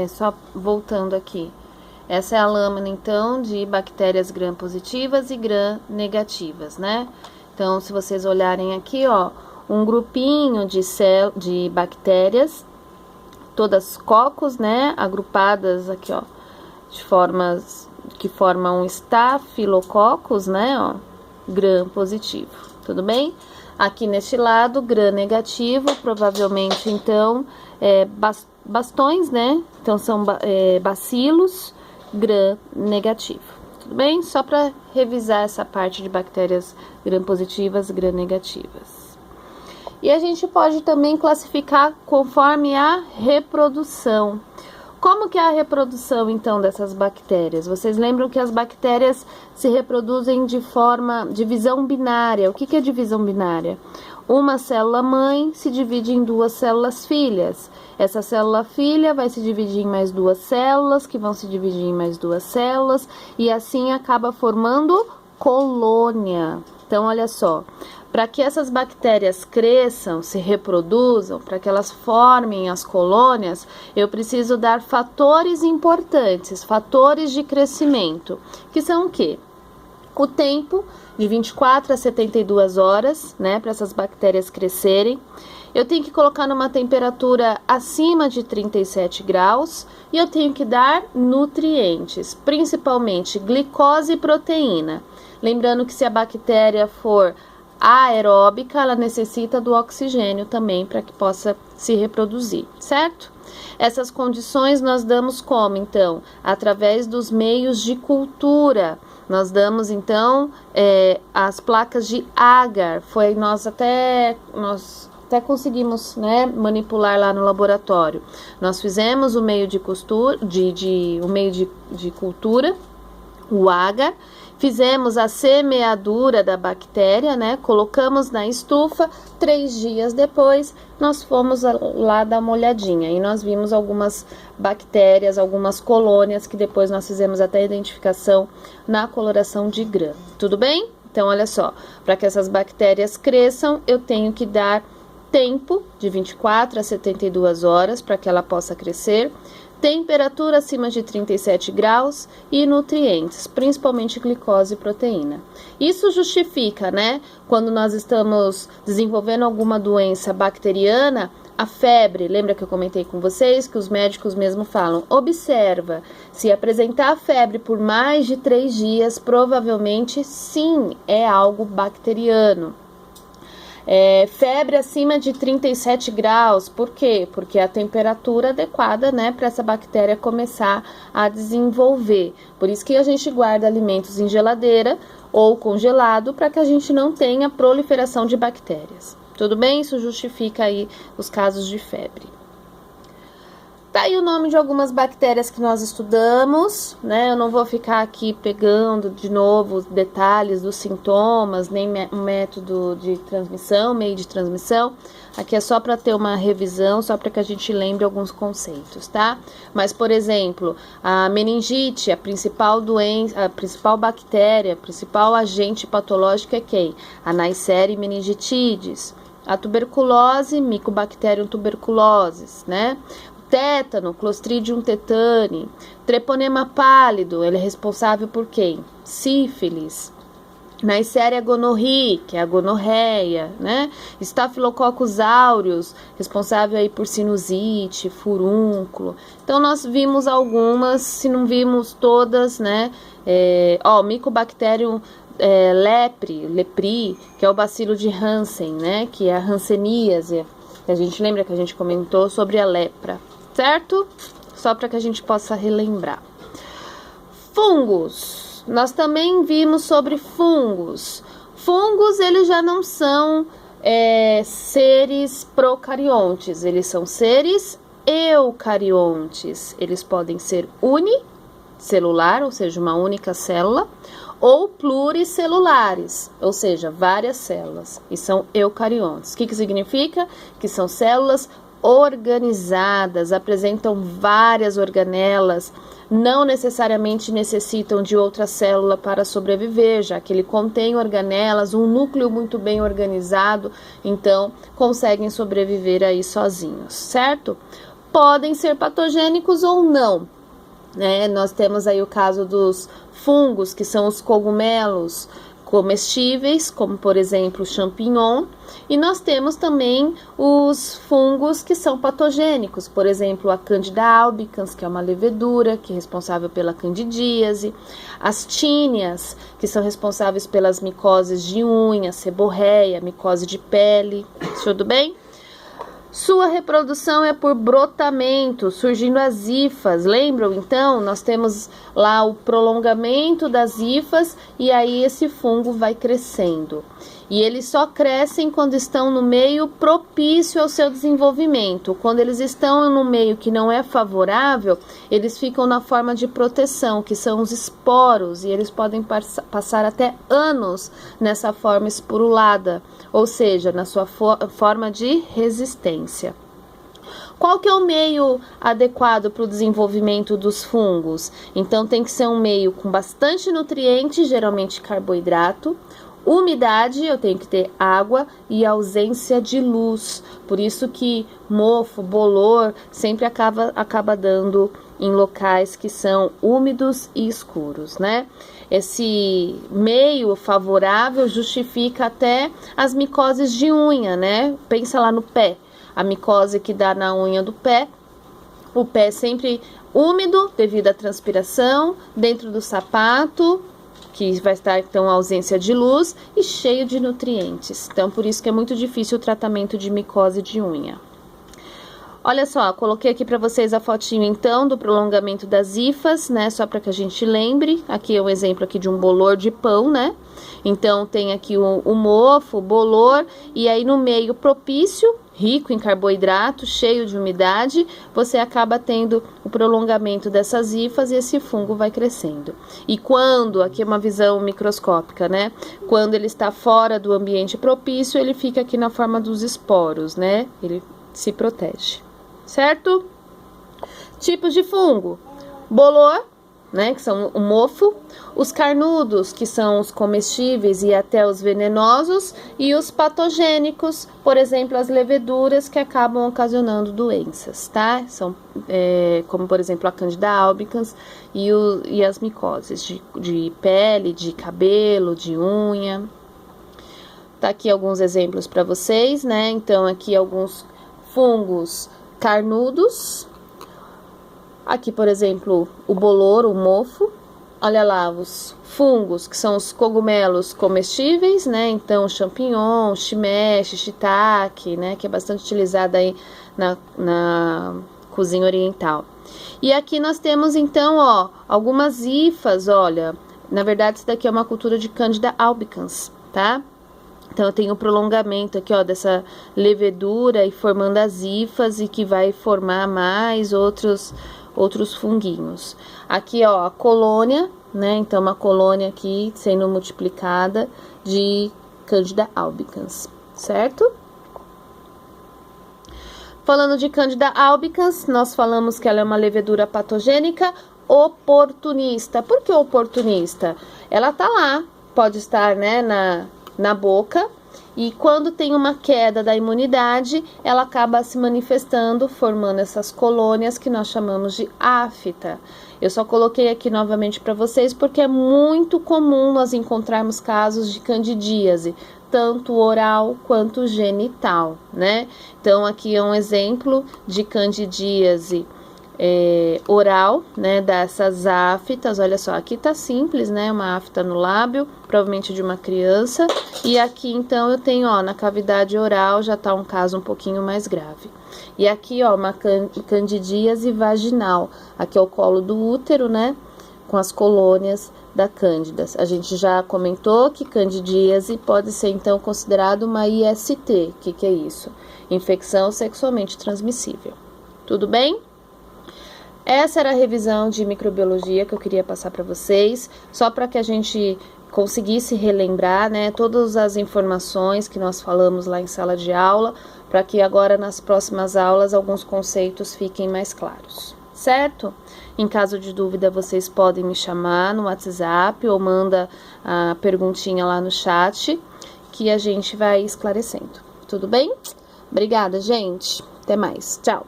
só voltando aqui. Essa é a lâmina, então, de bactérias gram-positivas e gram-negativas, né? Então, se vocês olharem aqui, ó, um grupinho de bactérias, todas cocos, né? Agrupadas aqui, ó, de formas que formam um estafilococcus, né? Ó, gram-positivo, tudo bem? Aqui neste lado, gram-negativo, provavelmente, então, bastões, né? Então, são bacilos gram-negativo, tudo bem? Só para revisar essa parte de bactérias gram-positivas, gram-negativas. E a gente pode também classificar conforme a reprodução. Como que é a reprodução, então, dessas bactérias? Vocês lembram que as bactérias se reproduzem de divisão binária. O que é divisão binária? Uma célula mãe se divide em duas células filhas. Essa célula filha vai se dividir em mais duas células, que vão se dividir em mais duas células, e assim acaba formando colônia. Então, olha só, para que essas bactérias cresçam, se reproduzam, para que elas formem as colônias, eu preciso dar fatores importantes, fatores de crescimento, que são o quê? O tempo de 24 a 72 horas, né, para essas bactérias crescerem. Eu tenho que colocar numa temperatura acima de 37 graus e eu tenho que dar nutrientes, principalmente glicose e proteína. Lembrando que se a bactéria for aeróbica, ela necessita do oxigênio também para que possa se reproduzir, certo? Essas condições nós damos como, então? Através dos meios de cultura. Nós damos, então, as placas de agar. Nós até conseguimos, né, manipular lá no laboratório. Nós fizemos o meio de cultura, o agar. Fizemos a semeadura da bactéria, né? Colocamos na estufa. 3 dias depois, nós fomos lá dar uma olhadinha. E nós vimos algumas bactérias, algumas colônias, que depois nós fizemos até a identificação na coloração de gram. Tudo bem? Então, olha só. Para que essas bactérias cresçam, eu tenho que dar tempo de 24 a 72 horas para que ela possa crescer. Temperatura acima de 37 graus e nutrientes, principalmente glicose e proteína. Isso justifica, né, quando nós estamos desenvolvendo alguma doença bacteriana, a febre. Lembra que eu comentei com vocês que os médicos mesmo falam, observa, se apresentar febre por mais de 3 dias, provavelmente sim, é algo bacteriano. Febre acima de 37 graus, por quê? Porque é a temperatura adequada, né, para essa bactéria começar a desenvolver. Por isso que a gente guarda alimentos em geladeira ou congelado, para que a gente não tenha proliferação de bactérias. Tudo bem? Isso justifica aí os casos de febre. Tá aí o nome de algumas bactérias que nós estudamos, né? Eu não vou ficar aqui pegando de novo os detalhes dos sintomas, nem método de transmissão, meio de transmissão. Aqui é só para ter uma revisão, só para que a gente lembre alguns conceitos, tá? Mas, por exemplo, a meningite, a principal doença, a principal bactéria, o principal agente patológico é quem? A Neisseria meningitidis. A tuberculose, Mycobacterium tuberculosis, né? Tétano, Clostridium tetani, treponema pálido, ele é responsável por quem? Sífilis. Neisseria gonorrhoeae, que é a gonorreia, né? Staphylococcus aureus, responsável aí por sinusite, furúnculo. Então, nós vimos algumas, se não vimos todas, né? Mycobacterium lepri, que é o bacilo de Hansen, né? Que é a hanseníase, que a gente lembra que a gente comentou sobre a lepra, certo? Só para que a gente possa relembrar. Fungos. Nós também vimos sobre fungos. Fungos, eles já não são seres procariontes, eles são seres eucariontes. Eles podem ser unicelular, ou seja, uma única célula, ou pluricelulares, ou seja, várias células, e são eucariontes. O que significa? Que são células organizadas, apresentam várias organelas, não necessariamente necessitam de outra célula para sobreviver, já que ele contém organelas, um núcleo muito bem organizado, então conseguem sobreviver aí sozinhos, certo? podem ser patogênicos ou não, né? Nós temos aí o caso dos fungos, que são os cogumelos comestíveis, como por exemplo o champignon, e nós temos também os fungos que são patogênicos, por exemplo a Candida albicans, que é uma levedura que é responsável pela candidíase, as tíneas, que são responsáveis pelas micoses de unha, seborreia, micose de pele, tudo bem? Sua reprodução é por brotamento, surgindo as hifas. Lembram? Então, nós temos lá o prolongamento das hifas e aí esse fungo vai crescendo. E eles só crescem quando estão no meio propício ao seu desenvolvimento. Quando eles estão no meio que não é favorável, eles ficam na forma de proteção, que são os esporos, e eles podem passar até anos nessa forma esporulada, ou seja, na sua forma de resistência. Qual que é o meio adequado para o desenvolvimento dos fungos? Então tem que ser um meio com bastante nutriente, geralmente carboidrato, umidade, eu tenho que ter água e ausência de luz. Por isso que mofo, bolor sempre acaba dando em locais que são úmidos e escuros, né? Esse meio favorável justifica até as micoses de unha, né? Pensa lá no pé, a micose que dá na unha do pé. O pé sempre úmido devido à transpiração, dentro do sapato, que vai estar então ausência de luz e cheio de nutrientes. Então, por isso que é muito difícil o tratamento de micose de unha. Olha só, coloquei aqui para vocês a fotinho então do prolongamento das hifas, né? Só para que a gente lembre. Aqui é um exemplo aqui de um bolor de pão, né? Então, tem aqui o mofo, o bolor, e aí no meio propício, rico em carboidrato, cheio de umidade, você acaba tendo o prolongamento dessas hifas e esse fungo vai crescendo. E quando, aqui é uma visão microscópica, né? Quando ele está fora do ambiente propício, ele fica aqui na forma dos esporos, né? Ele se protege, certo? Tipos de fungo: bolor, né, que são o mofo, os carnudos, que são os comestíveis e até os venenosos, e os patogênicos, por exemplo, as leveduras que acabam ocasionando doenças, tá? São como, por exemplo, a Candida albicans e as micoses de pele, de cabelo, de unha. Tá aqui alguns exemplos para vocês, né? Então, aqui alguns fungos carnudos. Aqui, por exemplo, o bolor, o mofo. Olha lá, os fungos, que são os cogumelos comestíveis, né? Então, champignon, shimeji, shiitake, né? Que é bastante utilizada aí na cozinha oriental. E aqui nós temos, então, ó, algumas hifas, olha. Na verdade, isso daqui é uma cultura de Candida albicans, tá? Então, eu tenho o prolongamento aqui, ó, dessa levedura e formando as hifas e que vai formar mais outros funguinhos. Aqui, ó, a colônia, né? Então, uma colônia aqui sendo multiplicada de Candida albicans, certo? Falando de Candida albicans, nós falamos que ela é uma levedura patogênica oportunista. Por que oportunista? Ela tá lá, pode estar, né, na boca, e quando tem uma queda da imunidade, ela acaba se manifestando, formando essas colônias que nós chamamos de afta. Eu só coloquei aqui novamente para vocês porque é muito comum nós encontrarmos casos de candidíase, tanto oral quanto genital, né? Então, aqui é um exemplo de candidíase oral, né, dessas aftas. Olha só, aqui tá simples, né, uma afta no lábio, provavelmente de uma criança, e aqui então eu tenho, ó, na cavidade oral já tá um caso um pouquinho mais grave. E aqui, ó, uma candidíase vaginal, aqui é o colo do útero, né, com as colônias da cândida. A gente já comentou que candidíase pode ser então considerado uma IST. O que é isso? Infecção sexualmente transmissível. Tudo bem? Essa era a revisão de microbiologia que eu queria passar para vocês, só para que a gente conseguisse relembrar, né, todas as informações que nós falamos lá em sala de aula, para que agora nas próximas aulas alguns conceitos fiquem mais claros, certo? Em caso de dúvida, vocês podem me chamar no WhatsApp ou manda a perguntinha lá no chat, que a gente vai esclarecendo. Tudo bem? Obrigada, gente. Até mais. Tchau.